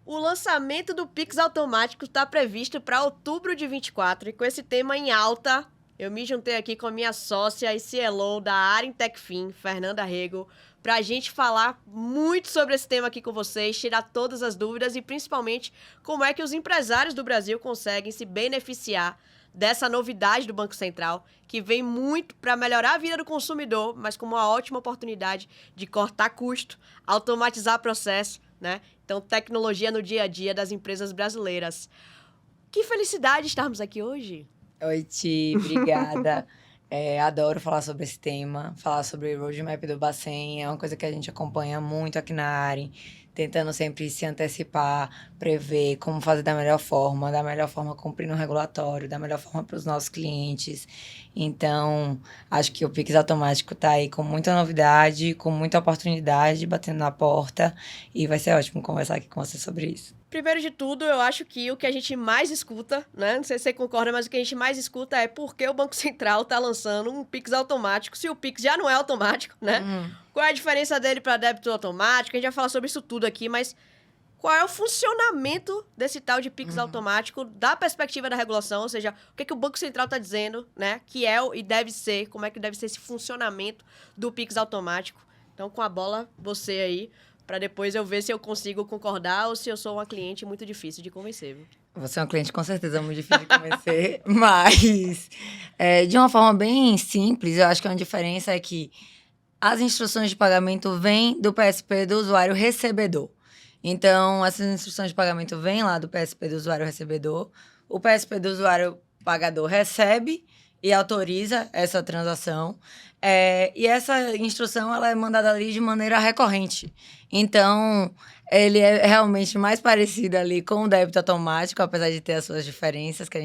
O lançamento do Pix automático está previsto para outubro de 24 e com esse tema em alta, eu me juntei aqui com a minha sócia e CLO da área em Techfin, Fernanda Rego, para a gente falar muito sobre esse tema aqui com vocês, tirar todas as dúvidas e principalmente como é que os empresários do Brasil conseguem se beneficiar dessa novidade do Banco Central, que vem muito para melhorar a vida do consumidor, mas como uma ótima oportunidade de cortar custo, automatizar processo, né? Então, tecnologia no dia a dia das empresas brasileiras. Que felicidade estarmos aqui hoje. Oi, Ti, obrigada. Adoro falar sobre esse tema, falar sobre o roadmap do Bacen. É uma coisa que a gente acompanha muito aqui na área, tentando sempre se antecipar, prever como fazer da melhor forma cumprindo o regulatório, da melhor forma para os nossos clientes. Então, acho que o Pix automático está aí com muita novidade, com muita oportunidade, batendo na porta, e vai ser ótimo conversar aqui com você sobre isso. Primeiro de tudo, eu acho que o que a gente mais escuta, né? Não sei se você concorda, mas o que a gente mais escuta é por que o Banco Central tá lançando um Pix automático, se o Pix já não é automático, né? Qual é a diferença dele para débito automático? A gente vai falar sobre isso tudo aqui, mas qual é o funcionamento desse tal de Pix automático da perspectiva da regulação? Ou seja, o que o Banco Central tá dizendo, né? Que é e deve ser, como é que deve ser esse funcionamento do Pix automático. Então, com a bola, você aí, para depois eu ver se eu consigo concordar ou se eu sou uma cliente muito difícil de convencer. Viu? Você é um cliente com certeza muito difícil de convencer, mas de uma forma bem simples, eu acho que a diferença é que as instruções de pagamento vêm do PSP do usuário recebedor. Então, essas instruções de pagamento vêm lá do PSP do usuário recebedor, o PSP do usuário pagador recebe e autoriza essa transação. E essa instrução ela é mandada ali de maneira recorrente. Então, ele é realmente mais parecido ali com o débito automático, apesar de ter as suas diferenças, que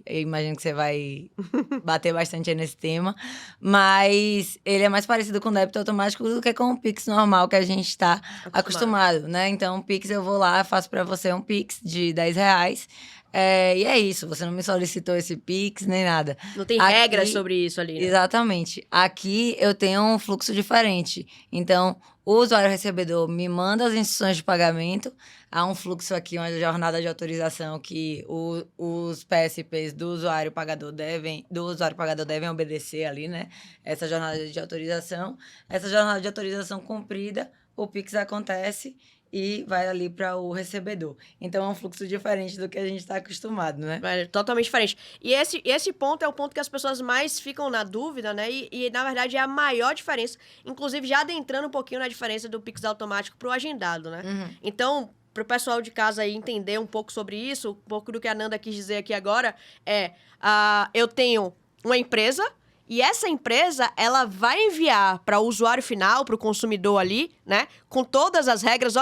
eu imagino que você vai bater bastante aí nesse tema. Mas ele é mais parecido com o débito automático do que com o Pix normal que a gente está acostumado, né? Então, o Pix eu vou lá, faço para você um Pix de R$10. E é isso, você não me solicitou esse Pix, nem nada. Não tem regras sobre isso ali, né? Exatamente. Aqui eu tenho um fluxo diferente. Então, o usuário recebedor me manda as instruções de pagamento. Há um fluxo aqui, uma jornada de autorização que os PSPs do usuário pagador devem obedecer ali, né? Essa jornada de autorização. Essa jornada de autorização cumprida, o Pix acontece e vai ali para o recebedor. Então, é um fluxo diferente do que a gente está acostumado, né? É totalmente diferente. E esse ponto é o ponto que as pessoas mais ficam na dúvida, né? E na verdade, é a maior diferença. Inclusive, já adentrando um pouquinho na diferença do Pix automático para o agendado, né? Então, para o pessoal de casa aí entender um pouco sobre isso, um pouco do que a Nanda quis dizer aqui agora, eu tenho uma empresa. E essa empresa, ela vai enviar para o usuário final, para o consumidor ali, né? Com todas as regras,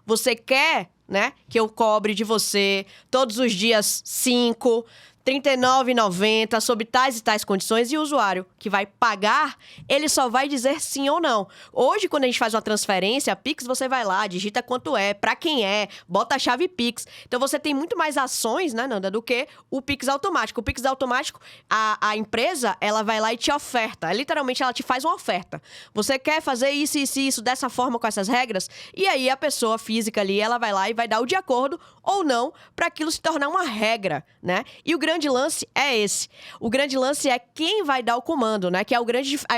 você quer, né, que eu cobre de você todos os dias 5, R$39,90, sob tais e tais condições, e o usuário que vai pagar, ele só vai dizer sim ou não. Hoje, quando a gente faz uma transferência, a Pix, você vai lá, digita quanto é, pra quem é, bota a chave Pix. Então, você tem muito mais ações, né, Nanda, do que o Pix automático. O Pix automático, a empresa, ela vai lá e te oferta. Literalmente, ela te faz uma oferta. Você quer fazer isso, isso e isso, dessa forma, com essas regras? E aí, a pessoa física ali, ela vai lá e vai dar o de acordo ou não para aquilo se tornar uma regra, né? E o grande lance é esse. O grande lance é quem vai dar o comando, né? Que é a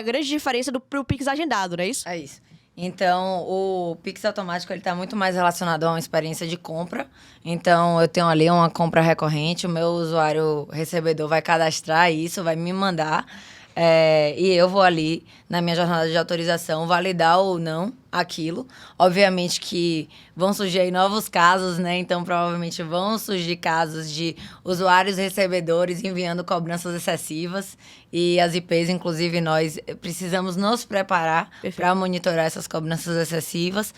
grande diferença pro Pix agendado, não é isso? É isso. Então, o Pix automático ele está muito mais relacionado a uma experiência de compra. Então, eu tenho ali uma compra recorrente, o meu usuário recebedor vai cadastrar isso, vai me mandar. E eu vou ali, na minha jornada de autorização, validar ou não aquilo. Obviamente que vão surgir aí novos casos, né? Então, provavelmente vão surgir casos de usuários recebedores enviando cobranças excessivas. E as IPs, inclusive nós, precisamos nos preparar para monitorar essas cobranças excessivas.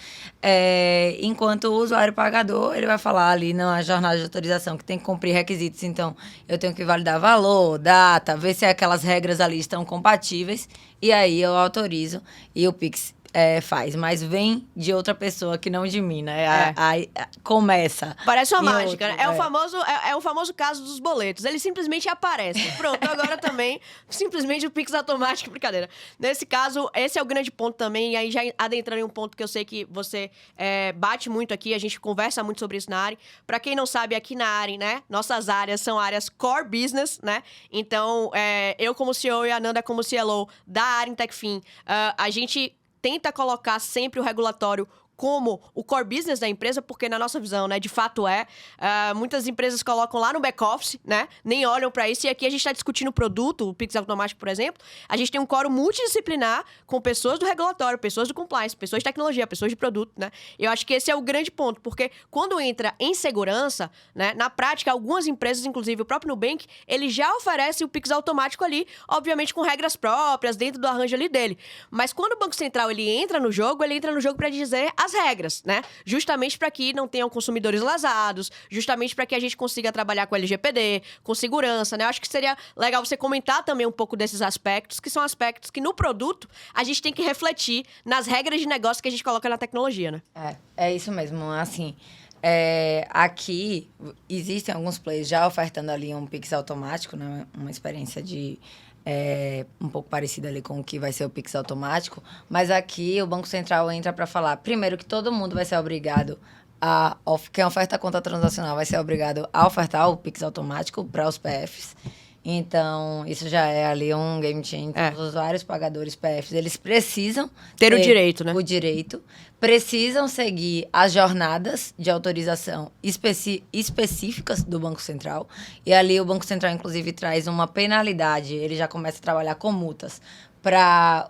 Enquanto o usuário pagador, ele vai falar ali na jornada de autorização que tem que cumprir requisitos. Então, eu tenho que validar valor, data, ver se aquelas regras ali estão compatíveis. E aí eu autorizo e o Pix faz, mas vem de outra pessoa que não de mim, né? Aí começa. Parece uma mágica, né? É o famoso caso dos boletos. Ele simplesmente aparece. Pronto, agora também, simplesmente o Pix automático, brincadeira. Nesse caso, esse é o grande ponto também, e aí já adentrando em um ponto que eu sei que você bate muito aqui, a gente conversa muito sobre isso na Arin. Pra quem não sabe, aqui na Arin, né? Nossas áreas são áreas core business, né? Então, eu como CEO e a Nanda como CLO da Arin Techfin, a gente tenta colocar sempre o regulatório como o core business da empresa, porque na nossa visão, né, de fato muitas empresas colocam lá no back-office, né, nem olham para isso, e aqui a gente está discutindo o produto, o Pix automático, por exemplo, a gente tem um quórum multidisciplinar com pessoas do regulatório, pessoas do compliance, pessoas de tecnologia, pessoas de produto, né, eu acho que esse é o grande ponto, porque quando entra em segurança, né, na prática, algumas empresas, inclusive o próprio Nubank, ele já oferece o Pix automático ali, obviamente com regras próprias, dentro do arranjo ali dele, mas quando o Banco Central, ele entra no jogo para dizer as regras, né? Justamente para que não tenham consumidores lesados, justamente para que a gente consiga trabalhar com LGPD, com segurança, né? Eu acho que seria legal você comentar também um pouco desses aspectos, que são aspectos que no produto a gente tem que refletir nas regras de negócio que a gente coloca na tecnologia, né? É isso mesmo. Assim, aqui existem alguns players já ofertando ali um Pix automático, né? Uma experiência um pouco parecida ali com o que vai ser o Pix automático, mas aqui o Banco Central entra para falar, primeiro, que todo mundo vai ser obrigado quem oferta a conta transacional vai ser obrigado a ofertar o Pix automático para os PFs. Então, isso já é ali um game changer. Os usuários pagadores PFs, eles precisam ter o direito, né? O direito. Precisam seguir as jornadas de autorização específicas do Banco Central. E ali o Banco Central, inclusive, traz uma penalidade. Ele já começa a trabalhar com multas para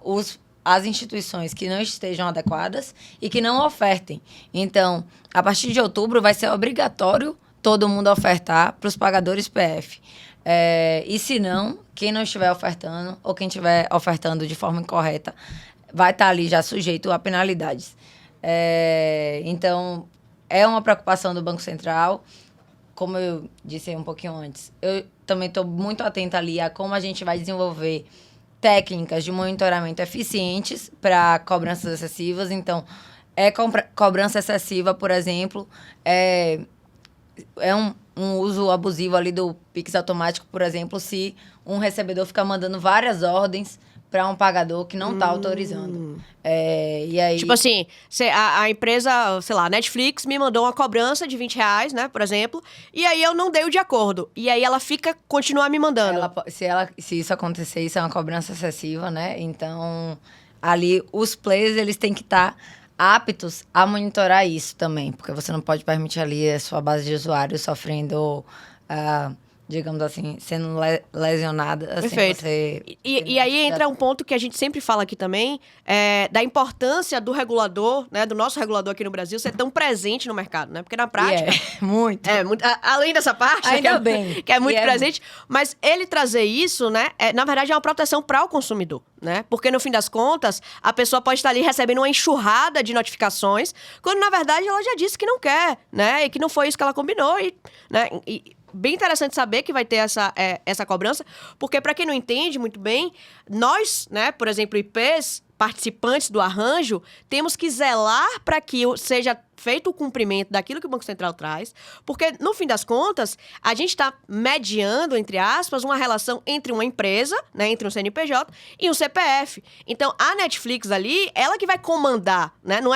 as instituições que não estejam adequadas e que não ofertem. Então, a partir de outubro, vai ser obrigatório todo mundo ofertar para os pagadores PF. E se não, quem não estiver ofertando ou quem estiver ofertando de forma incorreta vai estar ali já sujeito a penalidades. Então, é uma preocupação do Banco Central. Como eu disse um pouquinho antes, eu também estou muito atenta ali a como a gente vai desenvolver técnicas de monitoramento eficientes para cobranças excessivas. Então, cobrança excessiva, por exemplo, é um uso abusivo ali do Pix automático, por exemplo, se um recebedor fica mandando várias ordens para um pagador que não está autorizando. E aí... Tipo assim, a empresa, sei lá, a Netflix me mandou uma cobrança de R$20, né, por exemplo, e aí eu não dei o de acordo. E aí ela continua me mandando. Se isso acontecer, isso é uma cobrança excessiva, né? Então, ali, os players, eles têm que estar aptos a monitorar isso também, porque você não pode permitir ali a sua base de usuários sofrendo, digamos assim, sendo lesionada. Assim, perfeito. E aí entra um ponto que a gente sempre fala aqui também, da importância do regulador, né, do nosso regulador aqui no Brasil, ser tão presente no mercado, né? Porque na prática... Muito. Além dessa parte, ainda bem, que é muito presente, mas ele trazer isso, né, na verdade é uma proteção para o consumidor, né? Porque no fim das contas, a pessoa pode estar ali recebendo uma enxurrada de notificações, quando na verdade ela já disse que não quer, né? E que não foi isso que ela combinou, né? Bem interessante saber que vai ter essa cobrança, porque para quem não entende muito bem, nós, né, por exemplo, IPs, participantes do arranjo, temos que zelar para que seja feito o cumprimento daquilo que o Banco Central traz, porque, no fim das contas, a gente está mediando, entre aspas, uma relação entre uma empresa, né, entre um CNPJ e um CPF. Então, a Netflix ali, ela que vai comandar, né? Não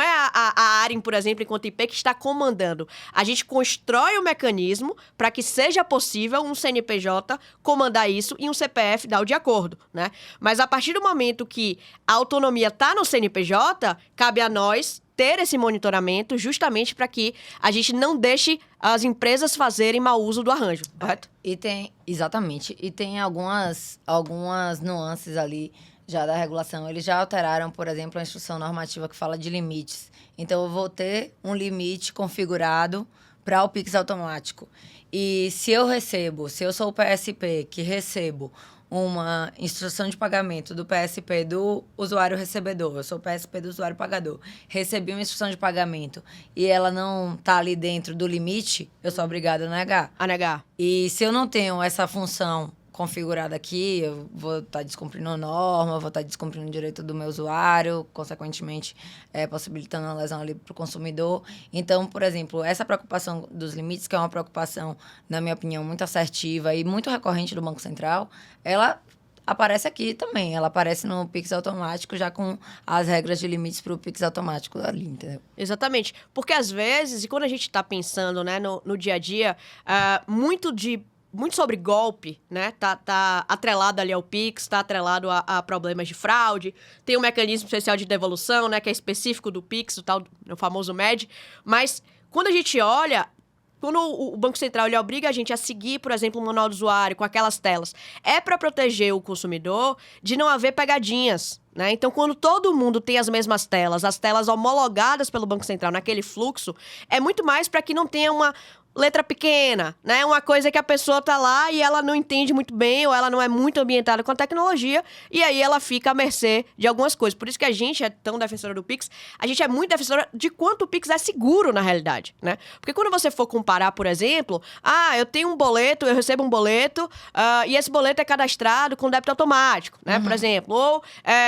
é a Arin, por exemplo, enquanto IP, que está comandando. A gente constrói o mecanismo para que seja possível um CNPJ comandar isso e um CPF dar o de acordo, né? Mas, a partir do momento que a autonomia está no CNPJ, cabe a nós ter esse monitoramento justamente para que a gente não deixe as empresas fazerem mau uso do arranjo, correto? Exatamente. E tem algumas nuances ali já da regulação. Eles já alteraram, por exemplo, a instrução normativa que fala de limites. Então, eu vou ter um limite configurado para o Pix automático. E se eu sou o PSP que recebo uma instrução de pagamento do PSP do usuário recebedor, eu sou o PSP do usuário pagador, recebi uma instrução de pagamento e ela não está ali dentro do limite, eu sou obrigada a negar. A negar. E se eu não tenho essa função configurada aqui, eu vou estar descumprindo norma, vou estar descumprindo o direito do meu usuário, consequentemente, possibilitando uma lesão ali para o consumidor. Então, por exemplo, essa preocupação dos limites, que é uma preocupação, na minha opinião, muito assertiva e muito recorrente do Banco Central, ela aparece aqui também. Ela aparece no Pix automático, já com as regras de limites para o Pix automático ali, entendeu? Exatamente. Porque, às vezes, e quando a gente está pensando, né, no dia a dia, muito sobre golpe, né? Tá atrelado ali ao Pix, tá atrelado a problemas de fraude. Tem um mecanismo especial de devolução, né? Que é específico do Pix, o famoso MED. Mas, quando a gente olha... Quando o Banco Central ele obriga a gente a seguir, por exemplo, o manual do usuário com aquelas telas, é para proteger o consumidor de não haver pegadinhas, né? Então, quando todo mundo tem as mesmas telas, as telas homologadas pelo Banco Central naquele fluxo, é muito mais para que não tenha uma letra pequena, né? Uma coisa que a pessoa tá lá e ela não entende muito bem ou ela não é muito ambientada com a tecnologia e aí ela fica à mercê de algumas coisas. Por isso que a gente é tão defensora do Pix, a gente é muito defensora de quanto o Pix é seguro na realidade, né? Porque quando você for comparar, por exemplo, eu tenho um boleto, eu recebo um boleto e esse boleto é cadastrado com débito automático, né? Por exemplo, ou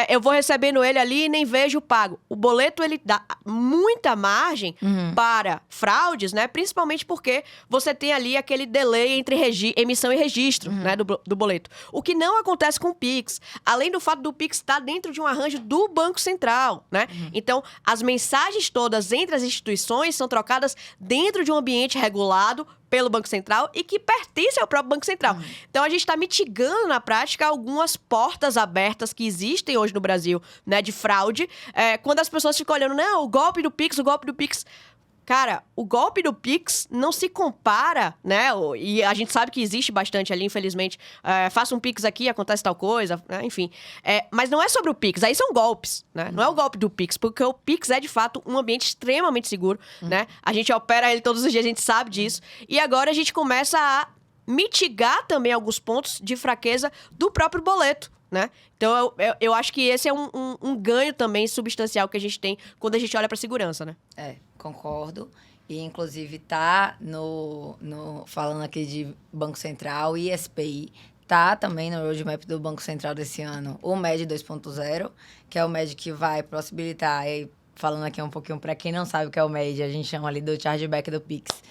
eu vou recebendo ele ali e nem vejo o pago. O boleto, ele dá muita margem para fraudes, né? Principalmente porque você tem ali aquele delay entre emissão e registro, né, do boleto. O que não acontece com o Pix. Além do fato do Pix estar dentro de um arranjo do Banco Central, né? Então, as mensagens todas entre as instituições são trocadas dentro de um ambiente regulado pelo Banco Central e que pertence ao próprio Banco Central. Então, a gente está mitigando, na prática, algumas portas abertas que existem hoje no Brasil, né, de fraude. Quando as pessoas ficam olhando, não, o golpe do Pix. Cara, o golpe do Pix não se compara, né? E a gente sabe que existe bastante ali, infelizmente. Faça um Pix aqui, acontece tal coisa, né? Enfim. Mas não é sobre o Pix, aí são golpes, né? Não é o golpe do Pix, porque o Pix é, de fato, um ambiente extremamente seguro, né? A gente opera ele todos os dias, a gente sabe disso. E agora a gente começa a mitigar também alguns pontos de fraqueza do próprio boleto, né? Então, eu acho que esse é um ganho também substancial que a gente tem quando a gente olha para a segurança, né? Concordo. E, inclusive, tá falando aqui de Banco Central e SPI, tá também no roadmap do Banco Central desse ano o MED 2.0, que é o MED que vai possibilitar, falando aqui um pouquinho para quem não sabe o que é o MED, a gente chama ali do chargeback do Pix.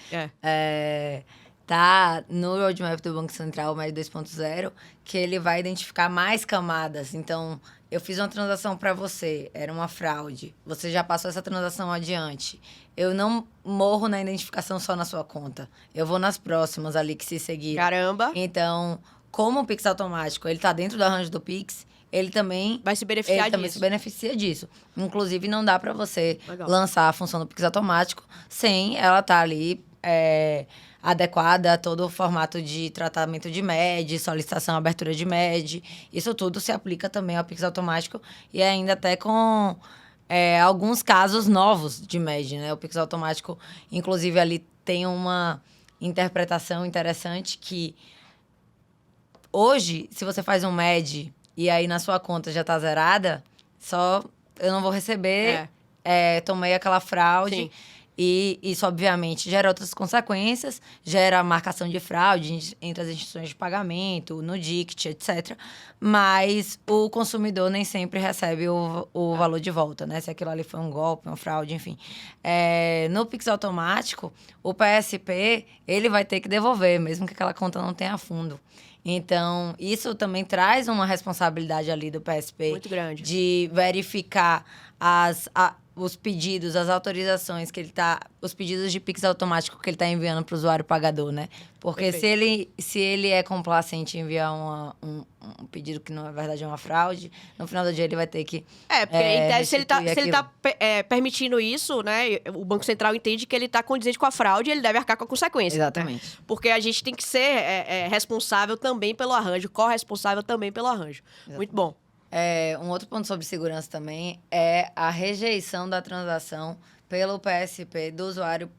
Tá no roadmap do Banco Central, o MED 2.0, que ele vai identificar mais camadas. Então, eu fiz uma transação para você, era uma fraude. Você já passou essa transação adiante. Eu não morro na identificação só na sua conta. Eu vou nas próximas ali que se seguir. Caramba! Então, como o Pix automático, ele tá dentro do arranjo do Pix, ele também vai se beneficiar disso. Também se beneficia disso. Inclusive, não dá para você lançar a função do Pix automático sem ela estar ali adequada a todo o formato de tratamento de MED, solicitação, abertura de MED. Isso tudo se aplica também ao Pix automático e ainda até com alguns casos novos de MED, né? O Pix automático, inclusive, ali tem uma interpretação interessante que hoje, se você faz um MED e aí na sua conta já está zerada, eu não vou receber, tomei aquela fraude. Sim. E isso, obviamente, gera outras consequências, gera marcação de fraude entre as instituições de pagamento, no DICT, etc. Mas o consumidor nem sempre recebe o valor de volta, né? Se aquilo ali foi um golpe, uma fraude, enfim. No Pix automático, o PSP, ele vai ter que devolver, mesmo que aquela conta não tenha fundo. Então, isso também traz uma responsabilidade ali do PSP. Muito grande. De verificar os pedidos, as autorizações que ele tá... Os pedidos de Pix automático que ele está enviando para o usuário pagador, né? Porque se ele é complacente em enviar um pedido que, na verdade, é uma fraude, no final do dia ele vai ter que... Porque em tese, se ele tá permitindo isso, né? O Banco Central entende que ele está condizente com a fraude e ele deve arcar com a consequência. Exatamente. Né? Porque a gente tem que ser responsável também pelo arranjo, corresponsável também pelo arranjo. Exatamente. Muito bom. Um outro ponto sobre segurança também é a rejeição da transação pelo PSP do usuário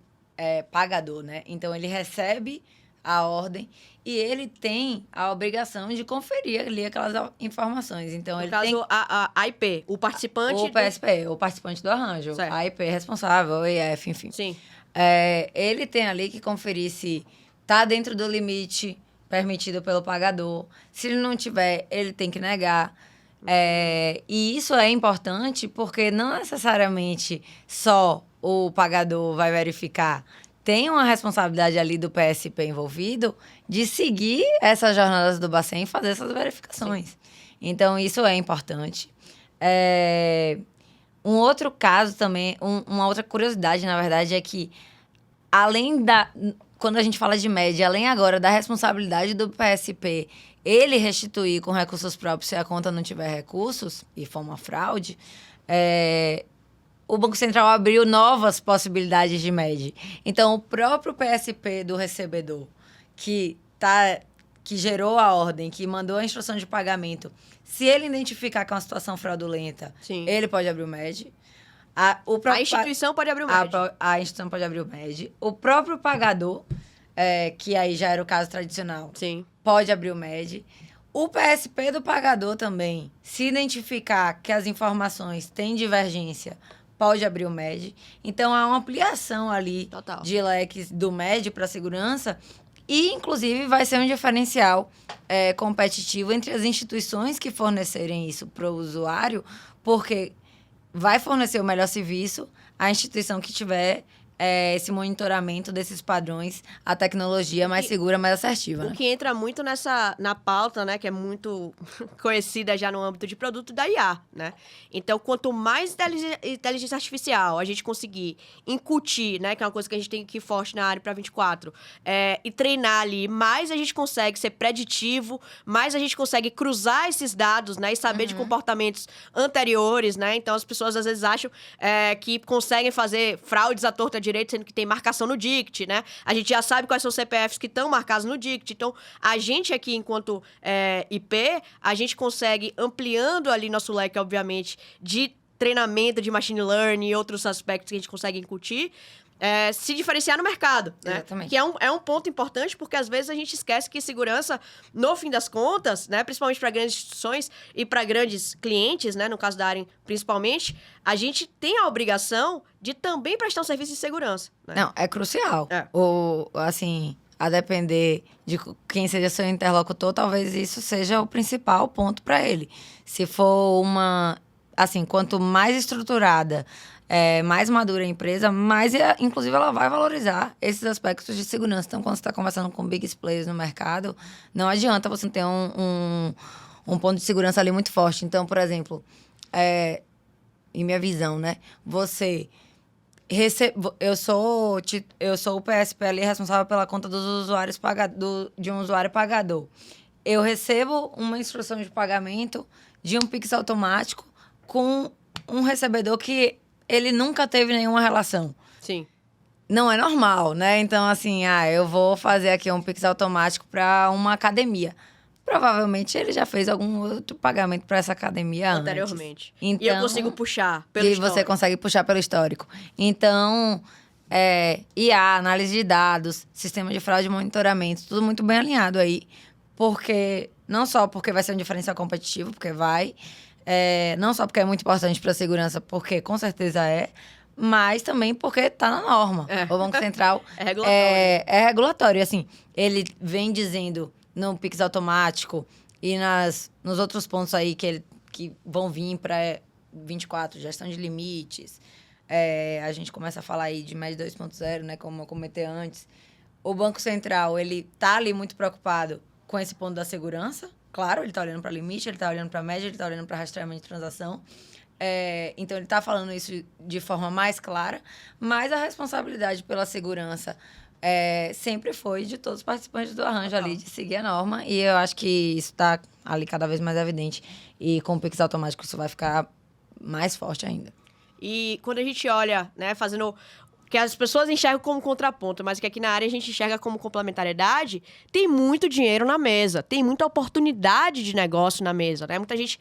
pagador, né? Então, ele recebe a ordem e ele tem a obrigação de conferir ali aquelas informações. Então, no caso, a IP, o participante... O PSP, o participante do arranjo. Certo. A IP responsável, o EF, enfim. Sim. Ele tem ali que conferir se está dentro do limite permitido pelo pagador. Se ele não tiver, ele tem que negar. E isso é importante porque não necessariamente só o pagador vai verificar. Tem uma responsabilidade ali do PSP envolvido de seguir essas jornadas do Bacen e fazer essas verificações. Sim. Então, isso é importante. Um outro caso também, uma outra curiosidade, na verdade, é que quando a gente fala de média, além agora da responsabilidade do PSP, ele restituir com recursos próprios se a conta não tiver recursos e for uma fraude, o Banco Central abriu novas possibilidades de MED. Então, o próprio PSP do recebedor, que gerou a ordem, que mandou a instrução de pagamento, se ele identificar que é uma situação fraudulenta, Sim. ele pode abrir o MED. A instituição pode abrir o MED. A instituição pode abrir o MED. O próprio pagador, que aí já era o caso tradicional, Sim. pode abrir o MED. O PSP do pagador também, se identificar que as informações têm divergência, pode abrir o MED. Então, há uma ampliação ali Total. de leques do MED para a segurança e, inclusive, vai ser um diferencial competitivo entre as instituições que fornecerem isso para o usuário, porque vai fornecer o melhor serviço a instituição que tiver esse monitoramento desses padrões, a tecnologia mais segura, mais assertiva. O que entra muito na pauta, né, que é muito conhecida já no âmbito de produto da IA, né? Então, quanto mais inteligência artificial a gente conseguir incutir, né, que é uma coisa que a gente tem que ir forte na área para 24, e treinar ali, mais a gente consegue ser preditivo, mais a gente consegue cruzar esses dados, né, e saber de comportamentos anteriores, né? Então, as pessoas às vezes acham que conseguem fazer fraudes à torta direito, sendo que tem marcação no DICT, né? A gente já sabe quais são os CPFs que estão marcados no DICT. Então, a gente aqui, enquanto IP, a gente consegue, ampliando ali nosso leque, obviamente, de treinamento de machine learning e outros aspectos que a gente consegue incutir, se diferenciar no mercado, né? Exatamente. Que é um ponto importante, porque às vezes a gente esquece que segurança, no fim das contas, né, principalmente para grandes instituições e para grandes clientes, né, no caso da Aren principalmente, a gente tem a obrigação de também prestar um serviço de segurança. Né? Não, é crucial. Assim, a depender de quem seja seu interlocutor, talvez isso seja o principal ponto para ele. Se for assim, quanto mais estruturada, mais madura a empresa, mais, inclusive, ela vai valorizar esses aspectos de segurança. Então, quando você está conversando com big players no mercado, não adianta você ter um ponto de segurança ali muito forte. Então, por exemplo, em minha visão, né? Eu sou o PSP ali responsável pela conta dos usuários de um usuário pagador. Eu recebo uma instrução de pagamento de um Pix automático com um recebedor que ele nunca teve nenhuma relação. Sim. Não é normal, né? Então, assim, eu vou fazer aqui um Pix automático para uma academia. Provavelmente ele já fez algum outro pagamento para essa academia anteriormente. Então, e eu consigo puxar pelo histórico. E você consegue puxar pelo histórico. Então, IA, análise de dados, sistema de fraude e monitoramento, tudo muito bem alinhado aí. Porque, não só porque vai ser um diferencial competitivo, porque vai... não só porque é muito importante para a segurança, porque com certeza mas também porque está na norma. O Banco Central é regulatório. É regulatório. Assim, ele vem dizendo no Pix automático e nos outros pontos aí que vão vir para 24, gestão de limites. A gente começa a falar aí de MED 2.0, né, como eu comentei antes. O Banco Central, ele está ali muito preocupado com esse ponto da segurança. Claro, ele está olhando para limite, ele está olhando para média, ele está olhando para rastreamento de transação. Então, ele está falando isso de forma mais clara, mas a responsabilidade pela segurança sempre foi de todos os participantes do arranjo ali, de seguir a norma. E eu acho que isso está ali cada vez mais evidente. E com o Pix automático isso vai ficar mais forte ainda. E quando a gente olha, né, fazendo... que as pessoas enxergam como contraponto, mas que aqui na área a gente enxerga como complementariedade, tem muito dinheiro na mesa, tem muita oportunidade de negócio na mesa, né? Muita gente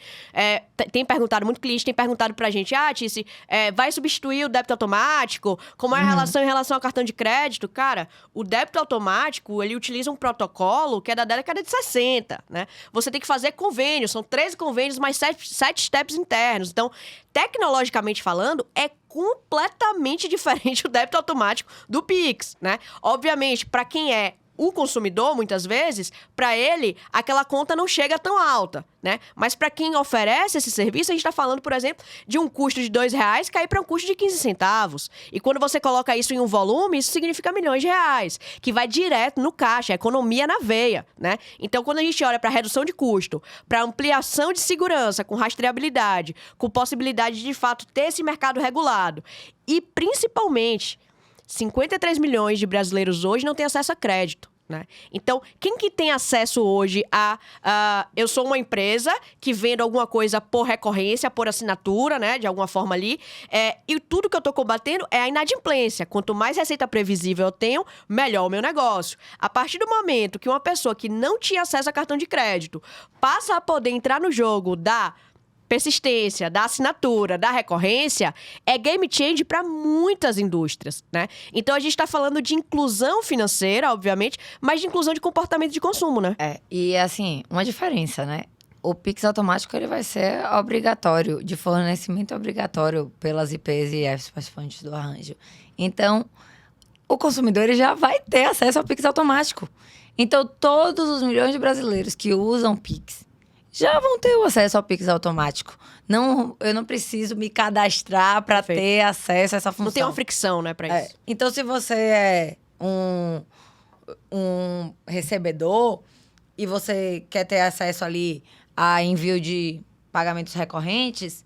tem perguntado, muito cliente tem perguntado pra gente, Tice, vai substituir o débito automático? Como é a relação em relação ao cartão de crédito? Cara, o débito automático, ele utiliza um protocolo que é da década de 60, né? Você tem que fazer convênios, são 13 convênios mais 7 steps internos. Então, tecnologicamente falando, é completamente diferente o débito automático do Pix, né? Obviamente, para quem é o consumidor, muitas vezes, para ele, aquela conta não chega tão alta, né? Mas para quem oferece esse serviço, a gente está falando, por exemplo, de um custo de R$2 cair para um custo de 15 centavos. E quando você coloca isso em um volume, isso significa milhões de reais, que vai direto no caixa, economia na veia, né? Então, quando a gente olha para redução de custo, para ampliação de segurança, com rastreabilidade, com possibilidade de fato ter esse mercado regulado e, principalmente, 53 milhões de brasileiros hoje não têm acesso a crédito, né? Então, quem que tem acesso hoje eu sou uma empresa que vendo alguma coisa por recorrência, por assinatura, né? De alguma forma ali. E tudo que eu estou combatendo é a inadimplência. Quanto mais receita previsível eu tenho, melhor o meu negócio. A partir do momento que uma pessoa que não tinha acesso a cartão de crédito passa a poder entrar no jogo da persistência, da assinatura, da recorrência, é game change para muitas indústrias, né? Então, a gente está falando de inclusão financeira, obviamente, mas de inclusão de comportamento de consumo, né? E assim, uma diferença, né? O Pix automático ele vai ser obrigatório, de fornecimento obrigatório pelas IPs e IFs participantes do arranjo. Então, o consumidor ele já vai ter acesso ao Pix automático. Então, todos os milhões de brasileiros que usam Pix já vão ter o acesso ao Pix automático. Eu não preciso me cadastrar para ter acesso a essa função. Não tem uma fricção, né, para isso. Então, se você é um recebedor e você quer ter acesso ali a envio de pagamentos recorrentes,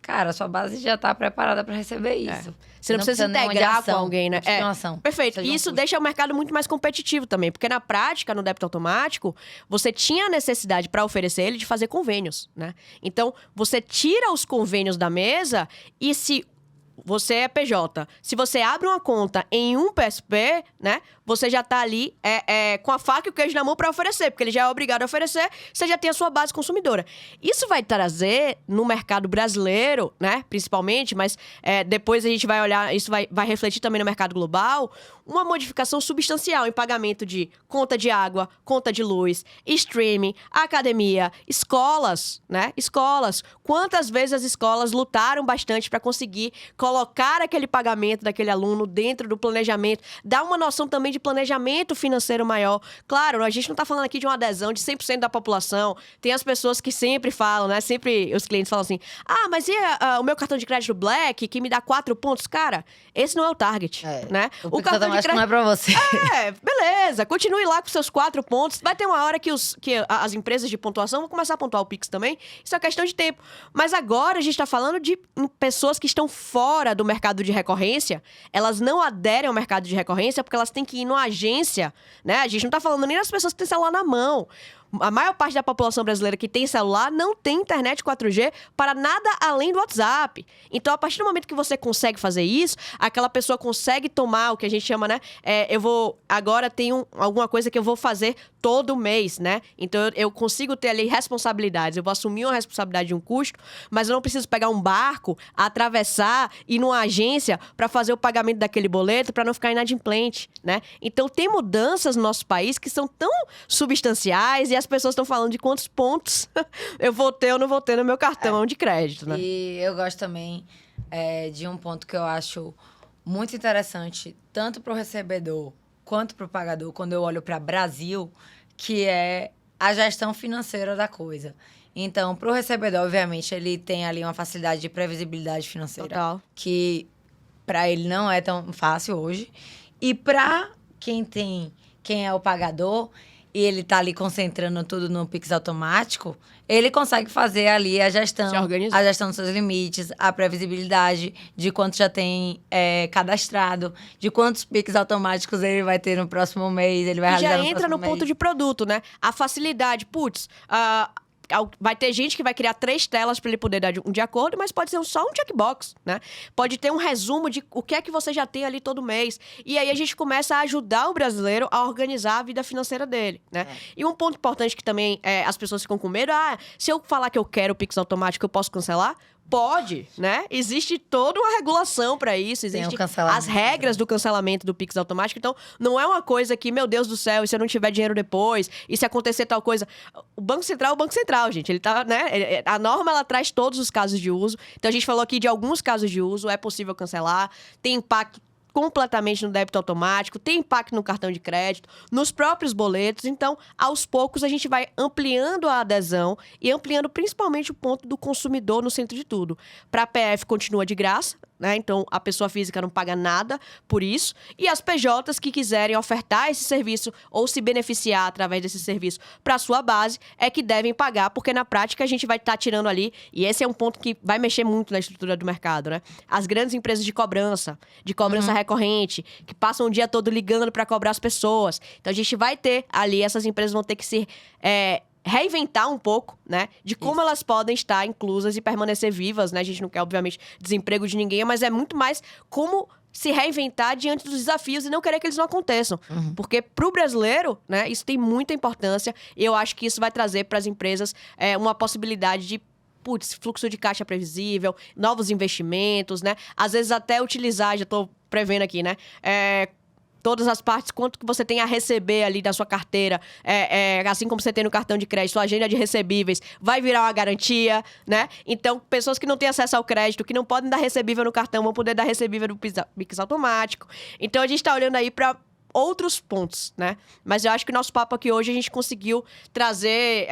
cara, a sua base já está preparada para receber isso. Você não precisa integrar com alguém, né? Perfeito. E isso deixa o mercado muito mais competitivo também, porque na prática, no débito automático, você tinha a necessidade para oferecer ele de fazer convênios, né? Então, você tira os convênios da mesa e se você é PJ, se você abre uma conta em um PSP, né? Você já tá ali com a faca e o queijo na mão para oferecer, porque ele já é obrigado a oferecer, você já tem a sua base consumidora. Isso vai trazer no mercado brasileiro, né, principalmente, mas depois a gente vai olhar, isso vai refletir também no mercado global, uma modificação substancial em pagamento de conta de água, conta de luz, streaming, academia, escolas, né? Escolas. Quantas vezes as escolas lutaram bastante para conseguir colocar aquele pagamento daquele aluno dentro do planejamento, dar uma noção também de planejamento financeiro maior. Claro, a gente não está falando aqui de uma adesão de 100% da população. Tem as pessoas que sempre falam, né? Sempre os clientes falam assim, mas e o meu cartão de crédito Black, que me dá 4 pontos? Cara, esse não é o target, né? O cartão de crédito não é pra você. Beleza. Continue lá com seus 4 pontos. Vai ter uma hora que as empresas de pontuação vão começar a pontuar o Pix também. Isso é questão de tempo. Mas agora a gente está falando de pessoas que estão fora do mercado de recorrência. Elas não aderem ao mercado de recorrência porque elas têm que ir numa agência, né? A gente não tá falando nem das pessoas que têm celular na mão. A maior parte da população brasileira que tem celular não tem internet 4G para nada além do WhatsApp. Então, a partir do momento que você consegue fazer isso, aquela pessoa consegue tomar o que a gente chama, né? Agora tenho alguma coisa que eu vou fazer todo mês, né? Então, eu consigo ter ali responsabilidades. Eu vou assumir uma responsabilidade de um custo, mas eu não preciso pegar um barco, atravessar, ir numa agência para fazer o pagamento daquele boleto para não ficar inadimplente, né? Então, tem mudanças no nosso país que são tão substanciais e as pessoas estão falando de quantos pontos eu vou ter ou não vou ter no meu cartão de crédito, né? E eu gosto também de um ponto que eu acho muito interessante, tanto para o recebedor quanto para o pagador, quando eu olho para Brasil, que é a gestão financeira da coisa. Então, para o recebedor, obviamente, ele tem ali uma facilidade de previsibilidade financeira. Total. Que para ele não é tão fácil hoje. E para quem é o pagador, e ele tá ali concentrando tudo no Pix automático, ele consegue fazer ali a gestão dos seus limites, a previsibilidade de quanto já tem cadastrado, de quantos Pix automáticos ele vai ter no próximo mês, ele vai realizar no próximo mês. Já entra no ponto de produto, né? A facilidade, vai ter gente que vai criar 3 telas para ele poder dar de acordo, mas pode ser só um checkbox, né? Pode ter um resumo de o que é que você já tem ali todo mês. E aí a gente começa a ajudar o brasileiro a organizar a vida financeira dele, né? E um ponto importante que também as pessoas ficam com medo, se eu falar que eu quero o Pix automático, eu posso cancelar? Pode, né? Existe toda uma regulação para isso, existem as regras do cancelamento do Pix automático. Então, não é uma coisa que, meu Deus do céu, e se eu não tiver dinheiro depois, e se acontecer tal coisa. O Banco Central é o Banco Central, gente. Ele tá, né? A norma, ela traz todos os casos de uso. Então, a gente falou aqui de alguns casos de uso, é possível cancelar, tem impacto completamente no débito automático, tem impacto no cartão de crédito, nos próprios boletos. Então, aos poucos, a gente vai ampliando a adesão e ampliando principalmente o ponto do consumidor no centro de tudo. Para a PF, continua de graça, né? Então, a pessoa física não paga nada por isso. E as PJs que quiserem ofertar esse serviço ou se beneficiar através desse serviço para a sua base, é que devem pagar, porque na prática a gente vai estar tirando ali, e esse é um ponto que vai mexer muito na estrutura do mercado, né? As grandes empresas de cobrança recorrente, que passam o dia todo ligando para cobrar as pessoas. Então, a gente vai ter ali, essas empresas vão ter que se reinventar um pouco, né? De como elas podem estar inclusas e permanecer vivas, né? A gente não quer, obviamente, desemprego de ninguém, mas é muito mais como se reinventar diante dos desafios e não querer que eles não aconteçam. Porque pro brasileiro, né, isso tem muita importância. E eu acho que isso vai trazer para as empresas uma possibilidade de fluxo de caixa previsível, novos investimentos, né? Às vezes até utilizar, já estou prevendo aqui, né? Todas as partes, quanto que você tem a receber ali da sua carteira, assim como você tem no cartão de crédito, sua agenda de recebíveis vai virar uma garantia, né? Então, pessoas que não têm acesso ao crédito, que não podem dar recebível no cartão, vão poder dar recebível no Pix automático. Então, a gente está olhando aí para outros pontos, né? Mas eu acho que o nosso papo aqui hoje, a gente conseguiu trazer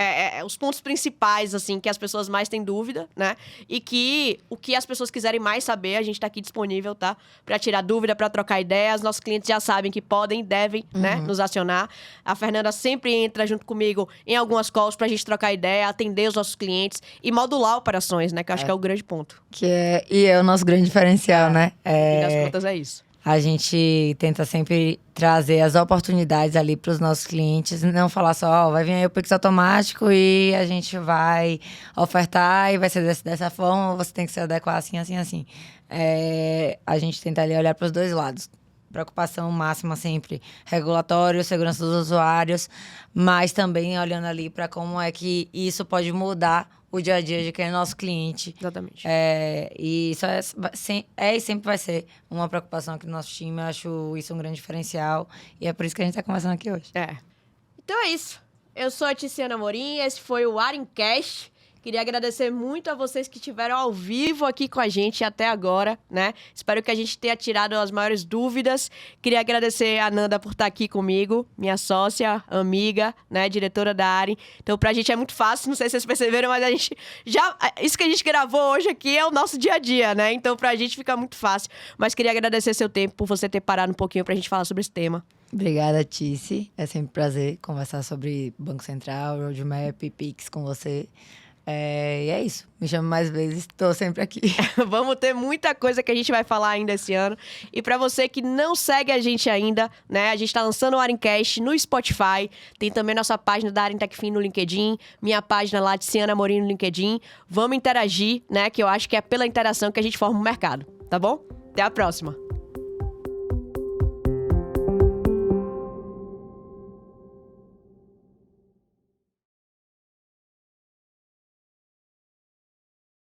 os pontos principais, assim, que as pessoas mais têm dúvida, né? E que o que as pessoas quiserem mais saber, a gente tá aqui disponível, tá? Pra tirar dúvida, pra trocar ideias. Nossos clientes já sabem que podem e devem, né? Nos acionar. A Fernanda sempre entra junto comigo em algumas calls pra gente trocar ideia, atender os nossos clientes e modular operações, né? Que eu acho que é o grande ponto. E é o nosso grande diferencial, né? E das contas é isso. A gente tenta sempre trazer as oportunidades ali para os nossos clientes, não falar só, vai vir aí o Pix automático e a gente vai ofertar e vai ser dessa forma, você tem que se adequar assim, assim, assim. A gente tenta ali olhar para os dois lados. Preocupação máxima sempre, regulatório, segurança dos usuários, mas também olhando ali para como é que isso pode mudar o dia a dia de quem é nosso cliente. Exatamente. E isso e sempre vai ser uma preocupação aqui no nosso time. Eu acho isso um grande diferencial. E é por isso que a gente está conversando aqui hoje. Então é isso. Eu sou a Tiziana Amorim, esse foi o Arincast. Queria agradecer muito a vocês que estiveram ao vivo aqui com a gente até agora, né? Espero que a gente tenha tirado as maiores dúvidas. Queria agradecer a Nanda por estar aqui comigo, minha sócia, amiga, né? Diretora da Arin. Então, pra gente é muito fácil, não sei se vocês perceberam, mas a gente isso que a gente gravou hoje aqui é o nosso dia a dia, né? Então, pra gente fica muito fácil. Mas queria agradecer seu tempo por você ter parado um pouquinho pra gente falar sobre esse tema. Obrigada, Tici. É sempre um prazer conversar sobre Banco Central, Roadmap, Pix com você. E é isso. Me chame mais vezes, estou sempre aqui. Vamos ter muita coisa que a gente vai falar ainda esse ano. E para você que não segue a gente ainda, né? A gente tá lançando o Arincast no Spotify. Tem também nossa página da Arin Techfin no LinkedIn. Minha página lá, Tiziana Amorim no LinkedIn. Vamos interagir, né? Que eu acho que é pela interação que a gente forma o mercado. Tá bom? Até a próxima.